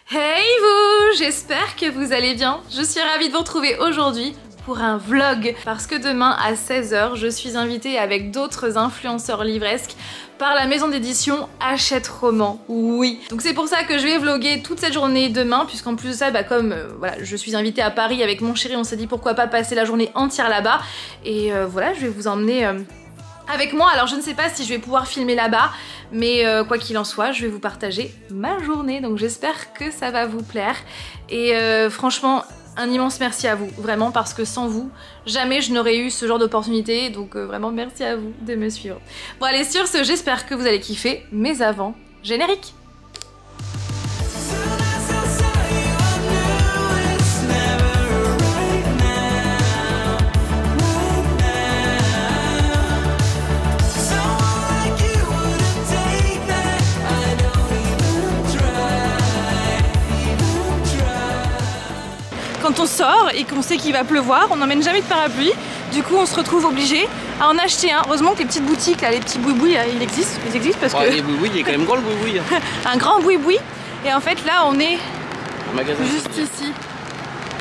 Hey vous, j'espère que vous allez bien. Je suis ravie de vous retrouver aujourd'hui pour un vlog parce que demain à 16 h, je suis invitée avec d'autres influenceurs livresques par la maison d'édition Hachette Roman. Oui. Donc c'est pour ça que je vais vlogger toute cette journée demain, puisqu'en plus de ça, comme voilà, je suis invitée à Paris avec mon chéri, on s'est dit pourquoi pas passer la journée entière là-bas. Et voilà, je vais vous emmener avec moi. Alors je ne sais pas si je vais pouvoir filmer là-bas, mais quoi qu'il en soit, je vais vous partager ma journée. Donc j'espère que ça va vous plaire. Et franchement, un immense merci à vous, vraiment, parce que sans vous, jamais je n'aurais eu ce genre d'opportunité. Donc vraiment merci à vous de me suivre. Bon allez, sur ce, j'espère que vous allez kiffer. Mais avant, générique. Quand on sort et qu'on sait qu'il va pleuvoir, on n'emmène jamais de parapluie. Du coup, on se retrouve obligé à en acheter un. Heureusement que les petites boutiques, là, les petits boui-boui, ils existent parce que... Les boui-boui, il est quand même grand le boui-boui. Un grand boui-boui. Et en fait, là, on est juste ici.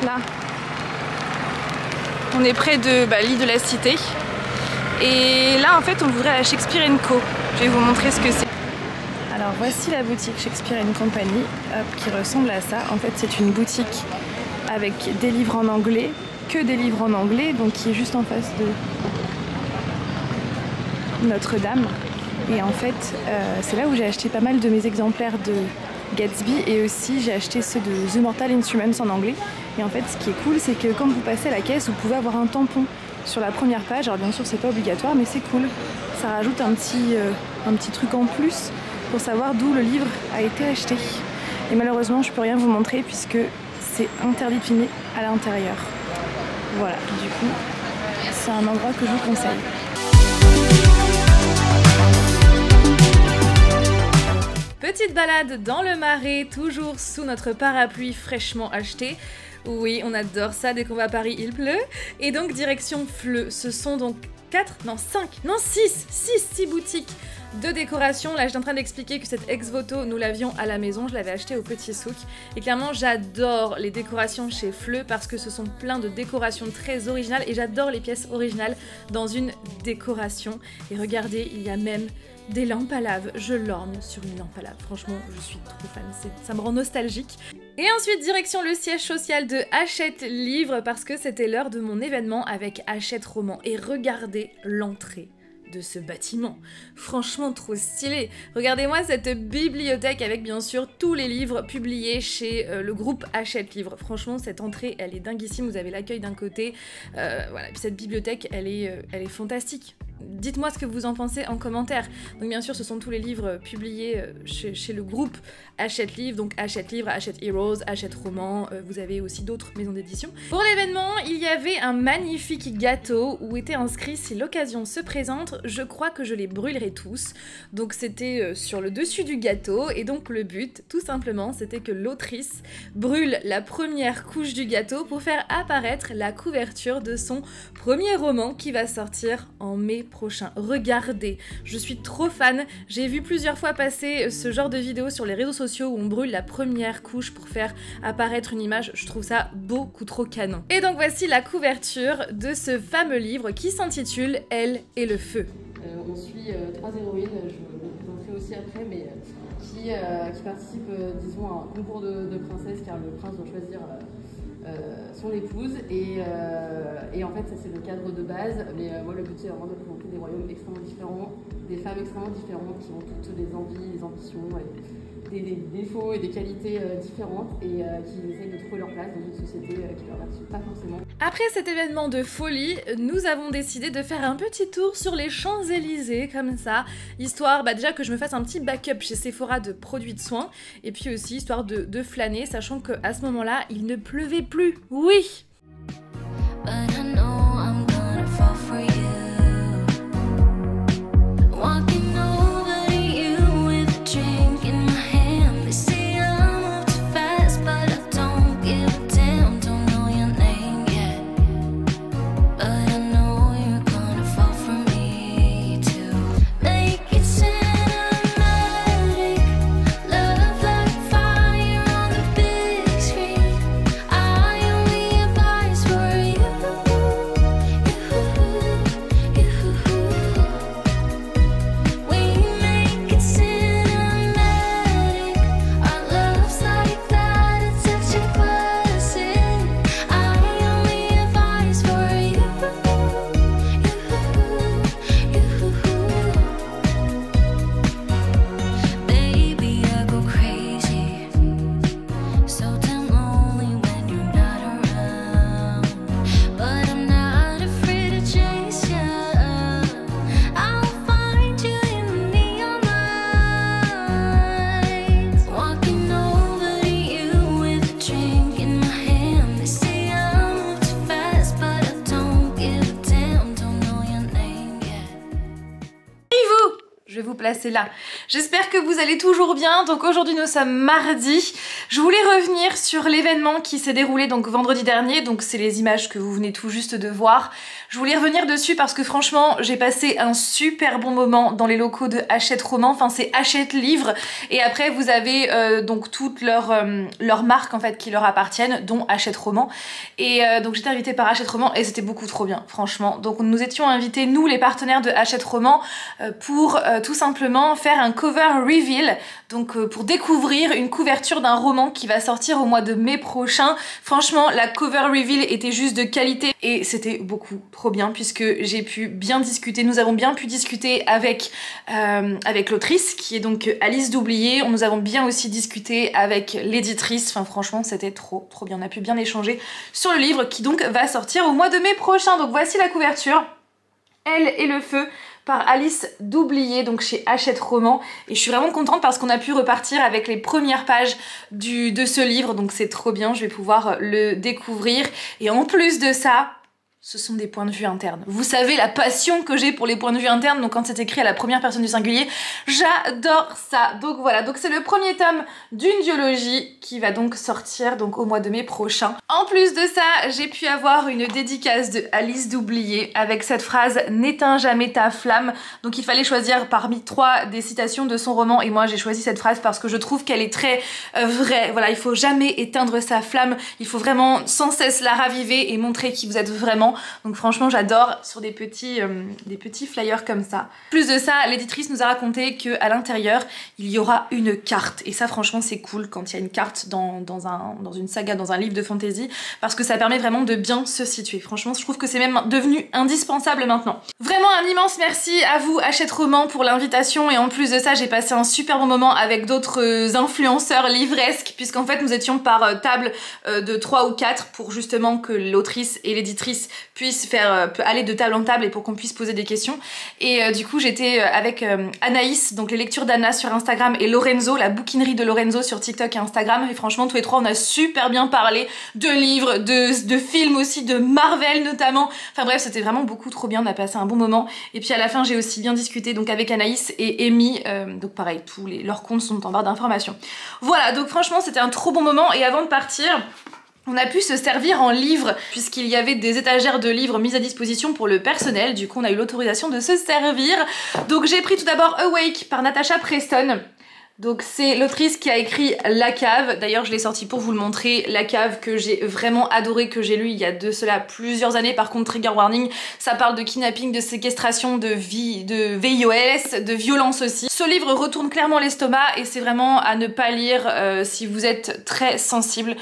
Là. On est près de l'île de la Cité. Et là, en fait, on voudrait à Shakespeare & Co. Je vais vous montrer ce que c'est. Alors, voici la boutique Shakespeare & Company, qui ressemble à ça. En fait, c'est une boutique avec des livres en anglais, que des livres en anglais, donc qui est juste en face de Notre-Dame. Et en fait, c'est là où j'ai acheté pas mal de mes exemplaires de Gatsby, et aussi j'ai acheté ceux de The Mortal Instruments en anglais. Et en fait, ce qui est cool, c'est que quand vous passez à la caisse, vous pouvez avoir un tampon sur la première page. Alors bien sûr, c'est pas obligatoire, mais c'est cool. Ça rajoute un petit truc en plus pour savoir d'où le livre a été acheté. Et malheureusement, je peux rien vous montrer puisque c'est interdit de filmer à l'intérieur. Voilà, du coup, c'est un endroit que je vous conseille. Petite balade dans le Marais, toujours sous notre parapluie fraîchement acheté. Oui, on adore ça, dès qu'on va à Paris, il pleut. Et donc, direction Fleu. Ce sont donc 6 boutiques de décoration. Là, j'étais en train d'expliquer que cette ex-voto, nous l'avions à la maison. Je l'avais acheté au Petit Souk. Et clairement, j'adore les décorations chez Fleu parce que ce sont plein de décorations très originales. Et j'adore les pièces originales dans une décoration. Et regardez, il y a même des lampes à lave. Je lorgne sur une lampe à lave. Franchement, je suis trop fan. Ça me rend nostalgique. Et ensuite, direction le siège social de Hachette Livre parce que c'était l'heure de mon événement avec Hachette Roman. Et regardez l'entrée de ce bâtiment. Franchement trop stylé. Regardez-moi cette bibliothèque avec bien sûr tous les livres publiés chez le groupe Hachette Livre. Franchement, cette entrée, elle est dinguissime. Vous avez l'accueil d'un côté. Voilà. Puis cette bibliothèque, elle est fantastique. Dites-moi ce que vous en pensez en commentaire. Donc bien sûr, ce sont tous les livres publiés chez le groupe Hachette Livre, donc Hachette Livre, Hachette Heroes, Hachette Roman, vous avez aussi d'autres maisons d'édition. Pour l'événement, il y avait un magnifique gâteau où était inscrit « Si l'occasion se présente, je crois que je les brûlerai tous ». Donc c'était sur le dessus du gâteau, et donc le but, tout simplement, c'était que l'autrice brûle la première couche du gâteau pour faire apparaître la couverture de son premier roman qui va sortir en mai prochain. Regardez, je suis trop fan. J'ai vu plusieurs fois passer ce genre de vidéos sur les réseaux sociaux où on brûle la première couche pour faire apparaître une image. Je trouve ça beaucoup trop canon. Et donc voici la couverture de ce fameux livre qui s'intitule Elle et le feu. On suit 3 héroïnes, je vous les présenterai aussi après, mais qui participent, disons, à un concours de princesse car le prince doit choisir son épouse et en fait ça c'est le cadre de base, mais moi le but c'est vraiment de présenter des royaumes extrêmement différents, des femmes extrêmement différentes qui ont toutes des envies, des ambitions, des défauts et des qualités différentes et qui essayent de trouver leur place dans une société qui leur appartient pas forcément. Après cet événement de folie, nous avons décidé de faire un petit tour sur les Champs-Élysées comme ça, histoire déjà que je me fasse un petit backup chez Sephora de produits de soins et puis aussi histoire de flâner, sachant qu'à ce moment-là, il ne pleuvait plus. Oui! Cinematic, love like fire on the beat. là c'est là. J'espère que vous allez toujours bien. Donc aujourd'hui nous sommes mardi. Je voulais revenir sur l'événement qui s'est déroulé donc vendredi dernier. Donc c'est les images que vous venez tout juste de voir. Je voulais revenir dessus parce que franchement j'ai passé un super bon moment dans les locaux de Hachette Roman. Enfin c'est Hachette Livre. Et après vous avez donc toutes leurs marques en fait qui leur appartiennent, dont Hachette Roman. Et donc j'étais invitée par Hachette Roman et c'était beaucoup trop bien franchement. Donc nous étions invités, nous les partenaires de Hachette Roman, pour tout simplement faire un cover reveal, donc pour découvrir une couverture d'un roman qui va sortir au mois de mai prochain. Franchement la cover reveal était juste de qualité et c'était beaucoup trop bien puisque j'ai pu bien discuter, nous avons bien pu discuter avec l'autrice qui est donc Alice Doublier. Nous avons bien aussi discuté avec l'éditrice, enfin franchement c'était trop bien, on a pu bien échanger sur le livre qui donc va sortir au mois de mai prochain. Donc voici la couverture, Elle et le feu, par Alice Doublier, donc chez Hachette Roman. Et je suis vraiment contente parce qu'on a pu repartir avec les premières pages de ce livre, donc c'est trop bien, je vais pouvoir le découvrir. Et en plus de ça, ce sont des points de vue internes. Vous savez la passion que j'ai pour les points de vue internes, donc quand c'est écrit à la première personne du singulier, j'adore ça. Donc voilà, donc c'est le premier tome d'une duologie qui va donc sortir donc au mois de mai prochain. En plus de ça, j'ai pu avoir une dédicace de Alice Doublier avec cette phrase « N'éteins jamais ta flamme ». Donc il fallait choisir parmi 3 des citations de son roman et moi j'ai choisi cette phrase parce que je trouve qu'elle est très vraie. Voilà, il faut jamais éteindre sa flamme, il faut vraiment sans cesse la raviver et montrer qui vous êtes vraiment. Donc franchement j'adore sur des petits flyers comme ça. Plus de ça, l'éditrice nous a raconté qu'à l'intérieur il y aura une carte. Et ça franchement c'est cool quand il y a une carte dans une saga, dans un livre de fantasy, parce que ça permet vraiment de bien se situer. Franchement je trouve que c'est même devenu indispensable maintenant. Vraiment un immense merci à vous Hachette Roman pour l'invitation. Et en plus de ça j'ai passé un super bon moment avec d'autres influenceurs livresques, puisqu'en fait nous étions par table de 3 ou 4 pour justement que l'autrice et l'éditrice puissent aller de table en table et pour qu'on puisse poser des questions. Et du coup j'étais avec Anaïs, donc les lectures d'Anna sur Instagram, et Lorenzo, la bouquinerie de Lorenzo sur TikTok et Instagram. Et franchement tous les 3 on a super bien parlé de livres, de films aussi, de Marvel notamment. Enfin bref c'était vraiment beaucoup trop bien, on a passé un bon moment. Et puis à la fin j'ai aussi bien discuté donc avec Anaïs et Amy, donc pareil leurs comptes sont en barre d'informations. Voilà, donc franchement c'était un trop bon moment. Et avant de partir, on a pu se servir en livres puisqu'il y avait des étagères de livres mises à disposition pour le personnel. Du coup on a eu l'autorisation de se servir. Donc j'ai pris tout d'abord Awake par Natasha Preston. Donc c'est l'autrice qui a écrit La Cave. D'ailleurs je l'ai sorti pour vous le montrer. La Cave que j'ai vraiment adoré, que j'ai lu il y a de cela plusieurs années. Par contre trigger warning, ça parle de kidnapping, de séquestration, de VIOS, de violence aussi. Ce livre retourne clairement l'estomac et c'est vraiment à ne pas lire si vous êtes très sensible,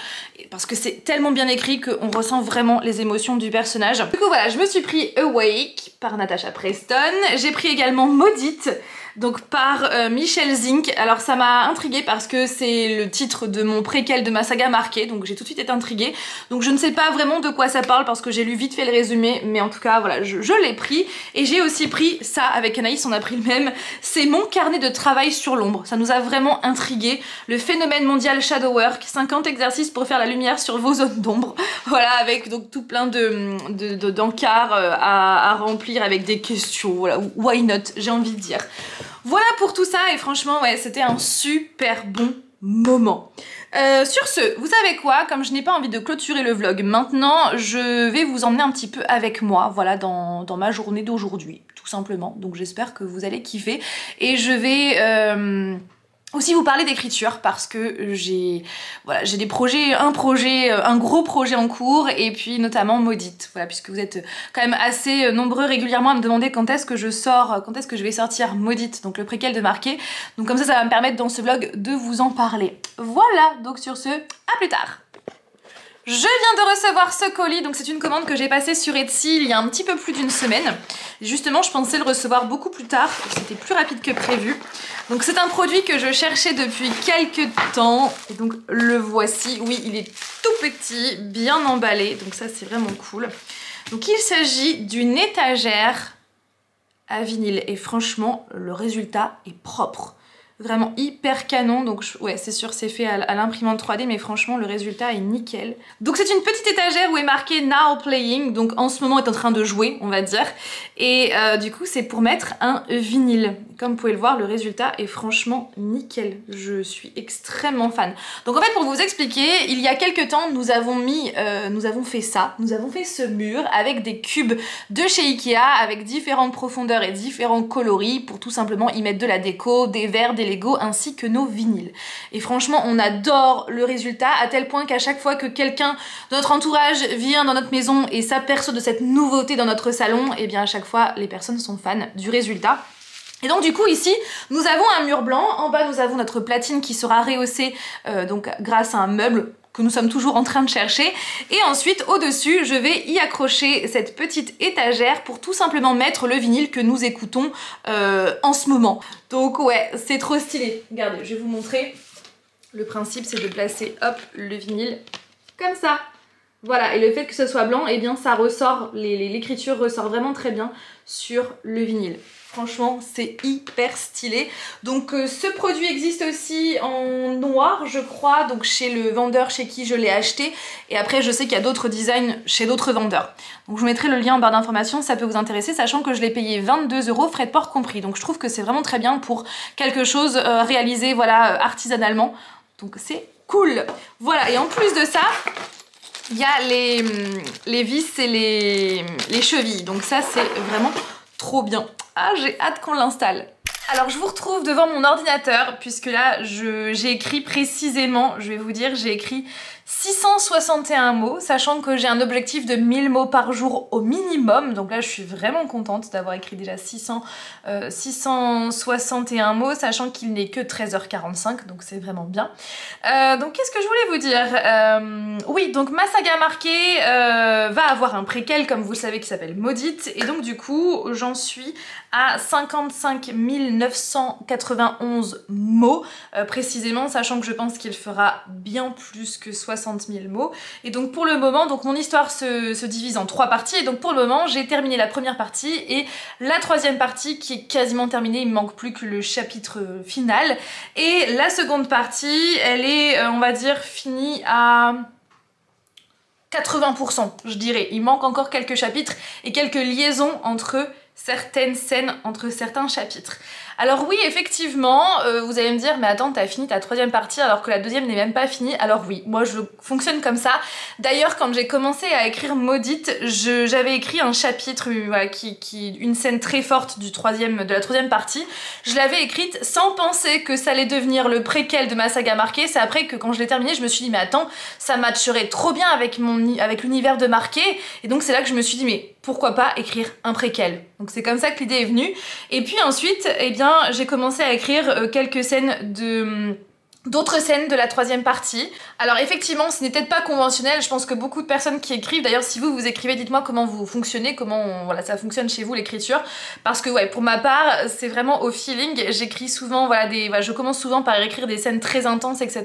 parce que c'est tellement bien écrit qu'on ressent vraiment les émotions du personnage. Du coup voilà, je me suis pris Awake par Natasha Preston. J'ai pris également Maudite, donc par Michel Zink. Alors ça m'a intriguée parce que c'est le titre de mon préquel de ma saga marquée, donc j'ai tout de suite été intriguée. Donc je ne sais pas vraiment de quoi ça parle parce que j'ai lu vite fait le résumé, mais en tout cas voilà, je l'ai pris. Et j'ai aussi pris ça avec Anaïs, on a pris le même. C'est Mon carnet de travail sur l'ombre. Ça nous a vraiment intrigué. Le phénomène mondial Shadow Work, 50 exercices pour faire la lumière sur vos zones d'ombre. Voilà, avec donc tout plein d'encarts à remplir avec des questions. Voilà, why not, j'ai envie de dire. Voilà pour tout ça et franchement ouais c'était un super bon moment. Sur ce, vous savez quoi, comme je n'ai pas envie de clôturer le vlog maintenant, je vais vous emmener un petit peu avec moi, voilà, dans ma journée d'aujourd'hui, tout simplement. Donc j'espère que vous allez kiffer et je vais aussi vous parler d'écriture parce que j'ai des projets, un gros projet en cours, et puis notamment Maudite, voilà, puisque vous êtes quand même assez nombreux régulièrement à me demander quand est-ce que je vais sortir Maudite, donc le préquel de Marquée. Donc comme ça va me permettre dans ce vlog de vous en parler. Voilà, donc sur ce, à plus tard. Je viens de recevoir ce colis, donc c'est une commande que j'ai passée sur Etsy il y a un petit peu plus d'une semaine. Justement, je pensais le recevoir beaucoup plus tard, c'était plus rapide que prévu. Donc c'est un produit que je cherchais depuis quelques temps, et donc le voici. Oui, il est tout petit, bien emballé, donc ça c'est vraiment cool. Donc il s'agit d'une étagère à vinyle, et franchement, le résultat est propre. vraiment hyper canon, donc ouais c'est sûr c'est fait à l'imprimante 3D, mais franchement le résultat est nickel. Donc c'est une petite étagère où est marqué Now Playing, donc en ce moment est en train de jouer on va dire, et du coup c'est pour mettre un vinyle. Comme vous pouvez le voir, le résultat est franchement nickel, je suis extrêmement fan. Donc en fait pour vous expliquer, il y a quelques temps nous avons fait ce mur avec des cubes de chez Ikea avec différentes profondeurs et différents coloris pour tout simplement y mettre de la déco, des verres, des Lego ainsi que nos vinyles. Et franchement on adore le résultat à tel point qu'à chaque fois que quelqu'un de notre entourage vient dans notre maison et s'aperçoit de cette nouveauté dans notre salon, et bien à chaque fois les personnes sont fans du résultat. Et donc du coup ici nous avons un mur blanc, en bas nous avons notre platine qui sera rehaussée donc grâce à un meuble que nous sommes toujours en train de chercher, et ensuite au dessus je vais y accrocher cette petite étagère pour tout simplement mettre le vinyle que nous écoutons en ce moment. Donc ouais c'est trop stylé, regardez je vais vous montrer. Le principe c'est de placer hop le vinyle comme ça. Voilà, et le fait que ce soit blanc, et eh bien ça ressort, l'écriture ressort vraiment très bien sur le vinyle. Franchement, c'est hyper stylé. Donc ce produit existe aussi en noir, je crois, donc chez le vendeur chez qui je l'ai acheté. Et après, je sais qu'il y a d'autres designs chez d'autres vendeurs. Donc je vous mettrai le lien en barre d'informations, ça peut vous intéresser, sachant que je l'ai payé 22 €, frais de port compris. Donc je trouve que c'est vraiment très bien pour quelque chose réalisé, voilà, artisanalement. Donc c'est cool. Voilà, et en plus de ça, il y a les vis et les chevilles. Donc ça, c'est vraiment trop bien. Ah, j'ai hâte qu'on l'installe. Alors je vous retrouve devant mon ordinateur puisque là j'ai écrit précisément, je vais vous dire, j'ai écrit 661 mots, sachant que j'ai un objectif de 1000 mots par jour au minimum. Donc là je suis vraiment contente d'avoir écrit déjà 661 mots, sachant qu'il n'est que 13h45, donc c'est vraiment bien. Donc qu'est-ce que je voulais vous dire, oui, donc ma saga marquée va avoir un préquel, comme vous le savez, qui s'appelle Maudite, et donc du coup j'en suis à 55 991 mots précisément, sachant que je pense qu'il fera bien plus que 60 000 mots. Et donc pour le moment, donc mon histoire se divise en 3 parties, et donc pour le moment j'ai terminé la première partie et la troisième partie qui est quasiment terminée, il me manque plus que le chapitre final, et la seconde partie elle est on va dire finie à 80% je dirais. Il manque encore quelques chapitres et quelques liaisons entre certaines scènes, entre certains chapitres. Alors oui, effectivement, vous allez me dire, mais attends, t'as fini ta troisième partie alors que la deuxième n'est même pas finie. Alors oui, moi je fonctionne comme ça. D'ailleurs, quand j'ai commencé à écrire Maudite, j'avais écrit un chapitre, voilà, une scène très forte de la troisième partie. Je l'avais écrite sans penser que ça allait devenir le préquel de ma saga marquée. C'est après que quand je l'ai terminé, je me suis dit, mais attends, ça matcherait trop bien avec l'univers de Marqué. Et donc c'est là que je me suis dit, mais pourquoi pas écrire un préquel? Donc c'est comme ça que l'idée est venue. Et puis ensuite, eh bien, j'ai commencé à écrire quelques scènes d'autres scènes de la troisième partie. Alors effectivement, ce n'est peut-être pas conventionnel, je pense que beaucoup de personnes qui écrivent, d'ailleurs si vous écrivez, dites-moi comment vous fonctionnez, voilà, ça fonctionne chez vous l'écriture, parce que ouais, pour ma part, c'est vraiment au feeling. J'écris souvent, voilà, je commence souvent par écrire des scènes très intenses, etc.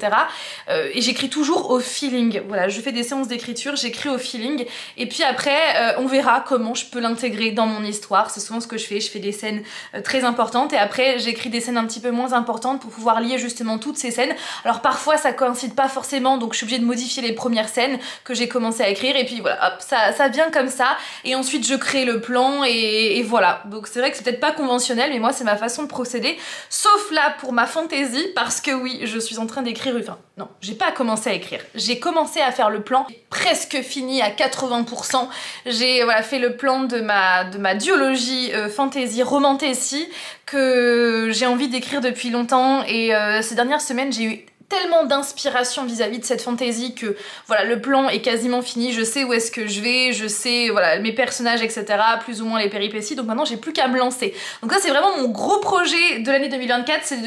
Et j'écris toujours au feeling, voilà, je fais des séances d'écriture, j'écris au feeling, et puis après, on verra comment je peux l'intégrer dans mon histoire. C'est souvent ce que je fais des scènes très importantes, et après j'écris des scènes un petit peu moins importantes pour pouvoir lier justement toutes ces scènes. Alors parfois ça coïncide pas forcément, donc je suis obligée de modifier les premières scènes que j'ai commencé à écrire, et puis voilà, hop, ça vient comme ça, et ensuite je crée le plan, et voilà. Donc c'est vrai que c'est peut-être pas conventionnel, mais moi c'est ma façon de procéder, sauf là pour ma fantaisie, parce que oui, je suis en train d'écrire, enfin non, j'ai pas commencé à écrire, j'ai commencé à faire le plan, presque fini à 80%, j'ai voilà, fait le plan de ma duologie fantasy romantasy que j'ai envie d'écrire depuis longtemps, et ces dernières semaines j'ai eu tellement d'inspiration vis-à-vis de cette fantaisie que voilà, le plan est quasiment fini, je sais où est-ce que je vais, je sais voilà, mes personnages, etc., plus ou moins les péripéties, donc maintenant j'ai plus qu'à me lancer. Donc ça c'est vraiment mon gros projet de l'année 2024, c'est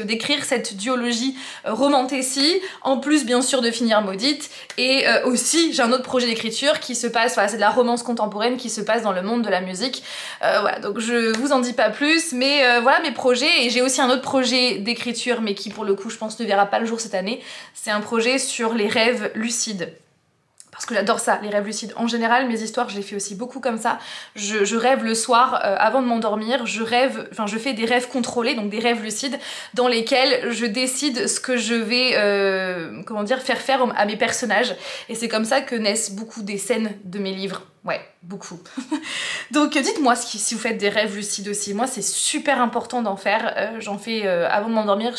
d'écrire cette duologie romantasy, en plus bien sûr de finir Maudite, et aussi j'ai un autre projet d'écriture qui se passe, voilà, c'est de la romance contemporaine qui se passe dans le monde de la musique, voilà, donc je vous en dis pas plus, mais voilà mes projets, et j'ai aussi un autre projet d'écriture, mais qui pour le coup je pense ne verra pas le jour cette année, c'est un projet sur les rêves lucides. parce que j'adore ça, les rêves lucides. En général, mes histoires, je les fais aussi beaucoup comme ça. Je rêve le soir, avant de m'endormir, je fais des rêves contrôlés, donc des rêves lucides, dans lesquels je décide ce que je vais, faire à mes personnages. Et c'est comme ça que naissent beaucoup des scènes de mes livres. Ouais, beaucoup. Donc dites-moi si vous faites des rêves lucides aussi. Moi, c'est super important d'en faire. J'en fais avant de m'endormir.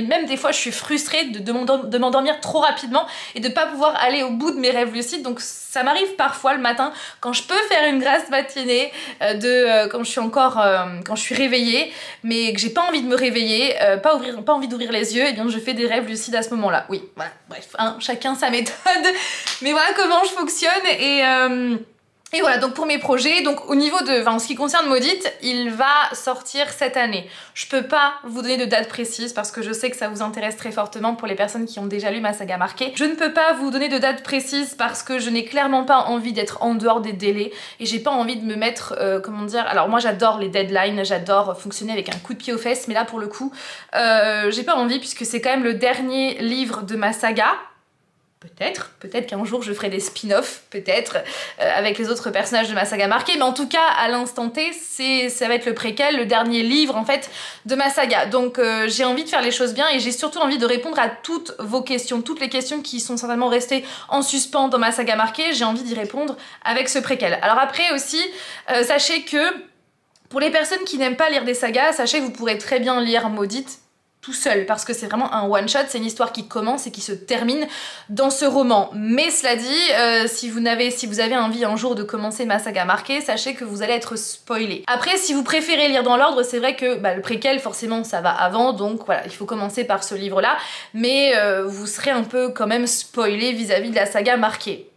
Même des fois, je suis frustrée de m'endormir trop rapidement et de pas pouvoir aller au bout de mes rêves lucides. Donc ça m'arrive parfois le matin, quand je peux faire une grasse matinée, quand je suis réveillée, mais que j'ai pas envie de me réveiller, pas envie d'ouvrir les yeux, et bien je fais des rêves lucides à ce moment-là. Oui, voilà, bref, hein, chacun sa méthode. Mais voilà comment je fonctionne. Et voilà, donc pour mes projets, donc au niveau en ce qui concerne Maudite, il va sortir cette année. Je peux pas vous donner de date précise parce que je sais que ça vous intéresse très fortement pour les personnes qui ont déjà lu ma saga marquée. Je ne peux pas vous donner de date précise parce que je n'ai clairement pas envie d'être en dehors des délais et j'ai pas envie de me mettre, alors moi j'adore les deadlines, j'adore fonctionner avec un coup de pied aux fesses, mais là pour le coup, j'ai pas envie puisque c'est quand même le dernier livre de ma saga. Peut-être qu'un jour je ferai des spin-offs, peut-être, avec les autres personnages de ma saga marquée, mais en tout cas, à l'instant T, ça va être le préquel, le dernier livre, en fait, de ma saga. Donc j'ai envie de faire les choses bien et j'ai surtout envie de répondre à toutes vos questions, toutes les questions qui sont certainement restées en suspens dans ma saga marquée, j'ai envie d'y répondre avec ce préquel. Alors après aussi, sachez que, pour les personnes qui n'aiment pas lire des sagas, sachez que vous pourrez très bien lire Maudite, tout seul, parce que c'est vraiment un one-shot, c'est une histoire qui commence et qui se termine dans ce roman. Mais cela dit, si vous avez envie un jour de commencer ma saga marquée, sachez que vous allez être spoilé. Après, si vous préférez lire dans l'ordre, c'est vrai que le préquel, forcément, ça va avant, donc voilà, il faut commencer par ce livre-là, mais vous serez un peu quand même spoilé vis-à-vis de la saga marquée.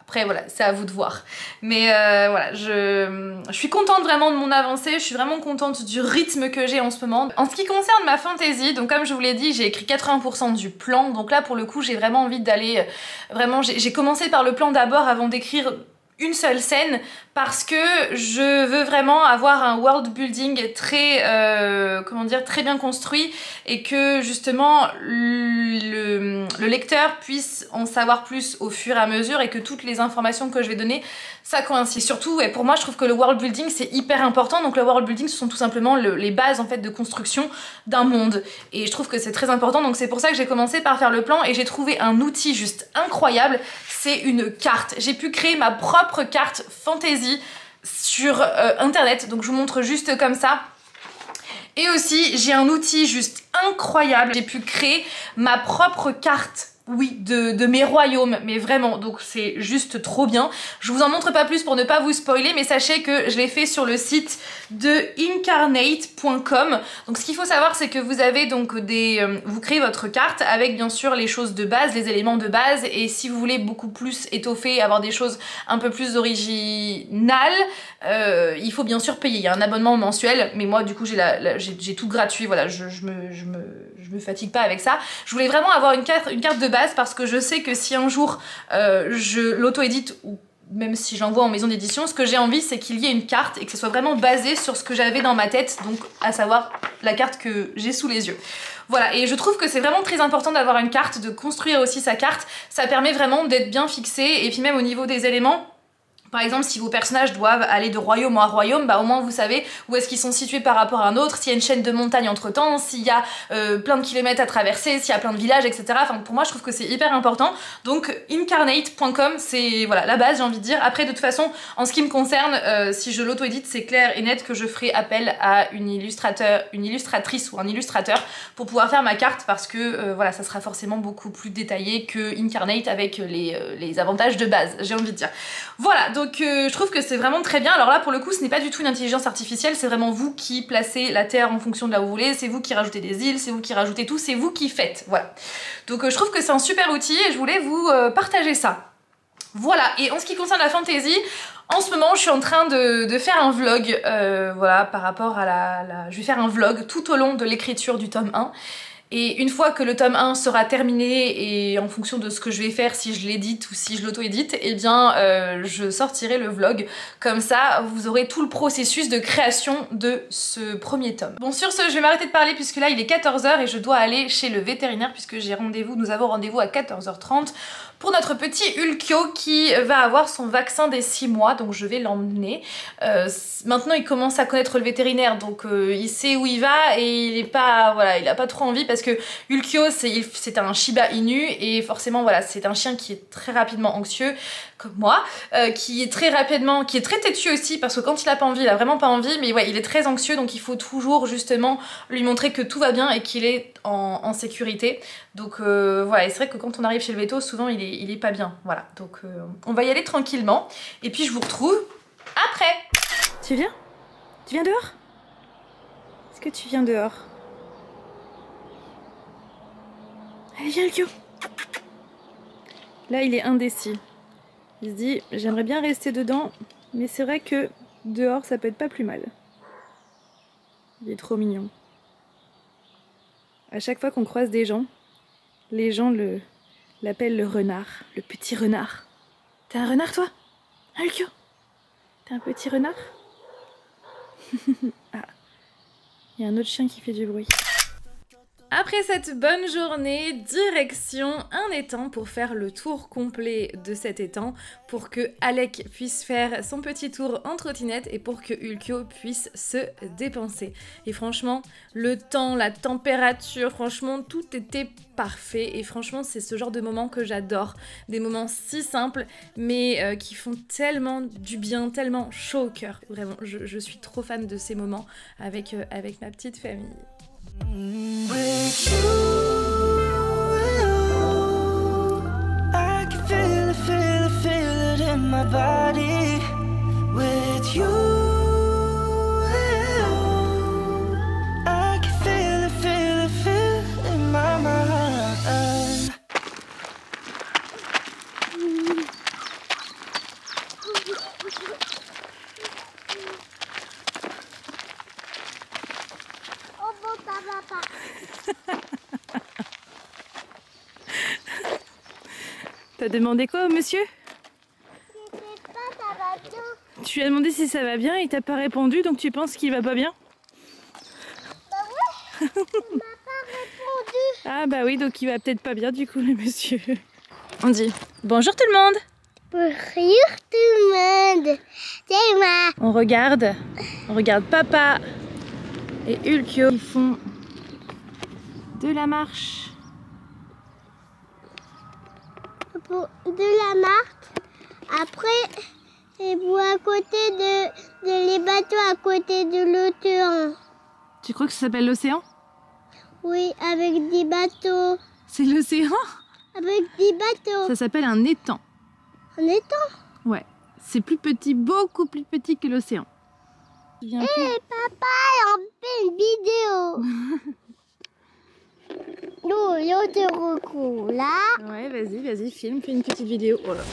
Après voilà, c'est à vous de voir. Mais voilà, je suis contente vraiment de mon avancée, je suis vraiment contente du rythme que j'ai en ce moment. En ce qui concerne ma fantasy, donc comme je vous l'ai dit, j'ai écrit 80% du plan, donc là pour le coup j'ai vraiment envie d'aller... j'ai commencé par le plan d'abord avant d'écrire une seule scène parce que je veux vraiment avoir un world building très très bien construit et que justement le lecteur puisse en savoir plus au fur et à mesure et que toutes les informations que je vais donner ça coïncide. Surtout, et pour moi je trouve que le world building c'est hyper important, donc le world building ce sont tout simplement les bases en fait de construction d'un monde et je trouve que c'est très important, donc c'est pour ça que j'ai commencé par faire le plan et j'ai trouvé un outil juste incroyable, c'est une carte. J'ai pu créer ma propre carte fantasy sur internet, donc je vous montre juste comme ça. Et aussi j'ai un outil juste incroyable, j'ai pu créer ma propre carte, oui, de mes royaumes, mais vraiment, donc c'est juste trop bien. Je vous en montre pas plus pour ne pas vous spoiler, mais sachez que je l'ai fait sur le site de incarnate.com. Donc ce qu'il faut savoir, c'est que vous avez donc vous créez votre carte avec bien sûr les choses de base, les éléments de base, et si vous voulez beaucoup plus étoffer, avoir des choses un peu plus originales, il faut bien sûr payer. Il y a un abonnement mensuel, mais moi du coup j'ai tout gratuit, voilà, je me fatigue pas avec ça. Je voulais vraiment avoir une carte de base parce que je sais que si un jour je l'auto-édite ou même si j'envoie en maison d'édition, ce que j'ai envie c'est qu'il y ait une carte et que ce soit vraiment basé sur ce que j'avais dans ma tête, donc à savoir la carte que j'ai sous les yeux. Voilà, et je trouve que c'est vraiment très important d'avoir une carte, de construire aussi sa carte, ça permet vraiment d'être bien fixé et puis même au niveau des éléments. Par exemple, si vos personnages doivent aller de royaume en royaume, au moins vous savez où est-ce qu'ils sont situés par rapport à un autre, s'il y a une chaîne de montagnes entre temps, s'il y a plein de kilomètres à traverser, s'il y a plein de villages, etc. Enfin, pour moi, je trouve que c'est hyper important. Donc, incarnate.com, c'est voilà, la base, j'ai envie de dire. Après, de toute façon, en ce qui me concerne, si je l'auto-édite, c'est clair et net que je ferai appel à une illustratrice ou un illustrateur pour pouvoir faire ma carte parce que voilà, ça sera forcément beaucoup plus détaillé que Incarnate avec les avantages de base, j'ai envie de dire. Voilà, donc je trouve que c'est vraiment très bien. Alors là pour le coup ce n'est pas du tout une intelligence artificielle, c'est vraiment vous qui placez la terre en fonction de là où vous voulez, c'est vous qui rajoutez des îles, c'est vous qui rajoutez tout, c'est vous qui faites, voilà. Donc je trouve que c'est un super outil et je voulais vous partager ça. Voilà, et en ce qui concerne la fantasy, en ce moment je suis en train de faire un vlog, voilà, par rapport à je vais faire un vlog tout au long de l'écriture du tome 1. Et une fois que le tome 1 sera terminé, et en fonction de ce que je vais faire, si je l'édite ou si je l'auto-édite, eh bien je sortirai le vlog. Comme ça, vous aurez tout le processus de création de ce premier tome. Bon, sur ce, je vais m'arrêter de parler puisque là il est 14 h et je dois aller chez le vétérinaire puisque j'ai rendez-vous, nous avons rendez-vous à 14 h 30 pour notre petit Ulkio qui va avoir son vaccin des 6 mois, donc je vais l'emmener. Maintenant il commence à connaître le vétérinaire, donc il sait où il va et il est pas, voilà, il a pas trop envie parce que Ulkio c'est un Shiba Inu et forcément voilà, c'est un chien qui est très rapidement anxieux comme moi, qui est très têtu aussi parce que quand il a pas envie, il a vraiment pas envie, mais ouais, il est très anxieux, donc il faut toujours justement lui montrer que tout va bien et qu'il est en sécurité. Donc voilà, et c'est vrai que quand on arrive chez le véto, souvent il est pas bien, voilà. Donc on va y aller tranquillement et puis je vous retrouve après. Tu viens? Tu viens dehors? Est-ce que tu viens dehors? Allez, viens Ulkio. Là il est indécis. Il se dit j'aimerais bien rester dedans, mais c'est vrai que dehors ça peut être pas plus mal. Il est trop mignon. À chaque fois qu'on croise des gens, les gens l'appellent le renard, le petit renard. T'es un renard toi? Hein, Ulkio? T'es un petit renard? Ah, il y a un autre chien qui fait du bruit. Après cette bonne journée, direction un étang pour faire le tour complet de cet étang, pour que Alec puisse faire son petit tour en trottinette et pour que Ulkio puisse se dépenser. Et franchement, le temps, la température, franchement, tout était parfait. Et franchement, c'est ce genre de moments que j'adore. Des moments si simples, mais qui font tellement du bien, tellement chaud au cœur. Vraiment, je suis trop fan de ces moments avec ma petite famille. With you, I can feel it in my body. With you, I can feel it in my mind. T'as demandé quoi au monsieur? Tu lui as demandé si ça va bien et il t'a pas répondu, donc tu penses qu'il va pas bien? Bah ouais, il m'a pas répondu. Ah bah oui, donc il va peut-être pas bien du coup le monsieur. On dit bonjour tout le monde. Bonjour tout le monde. C'est moi. On regarde papa et Ulkio. Ils font de la marche. De la marque. Après, et vous à côté de les bateaux à côté de l'océan. Tu crois que ça s'appelle l'océan? Oui, avec des bateaux. C'est l'océan? Avec des bateaux. Ça s'appelle un étang. Un étang? Ouais, c'est plus petit, beaucoup plus petit que l'océan. Hé, papa, on fait une vidéo. Nous, on te recours là. Ouais, vas-y, filme, fais une petite vidéo. Oh là.